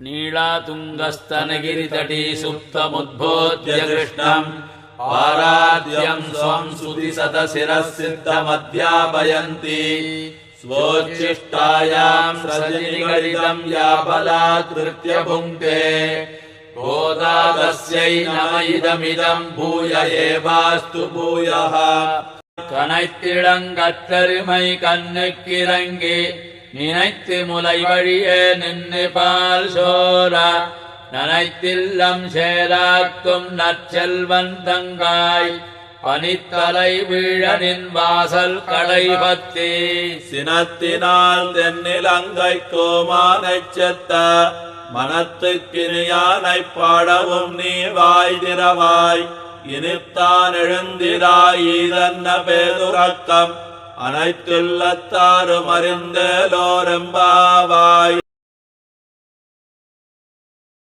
नीलातुङ्गस्तनगिरितटी सुप्तमुद्बोध्य कृष्णम् पाराद्यम् स्वम् श्रुतिशतशिरःसिद्धमध्यापयन्ति स्वोच्छिष्टायाम् सृजनिगलितम् या बलात्कृत्य भुङ्क्ते गोदा तस्यै नम इदमिदम् भूय एवास्तु भूयः कनैत्तिळङ्गत्तरुमै कन्नुक्किरङ्गि நினைத்து முலை வழியே நின்று பால் சோர நனைத்தில்லம் சேராக்கும் நற்செல்வன் தங்காய் பனித்தலை வீழனின் வாசல் கடைபத்தி சினத்தினால் தென்னிலங்கை கோமானைச் செத்த மனத்துக்கினியானை பாடவும் நீ வாய் திறவாய் இனித்தான் எழுந்திராய் ஈதன்ன பேதுரக்கம் அனைத்துள்ளத்தாரும் அறிந்தலோரெம்பாவாய்.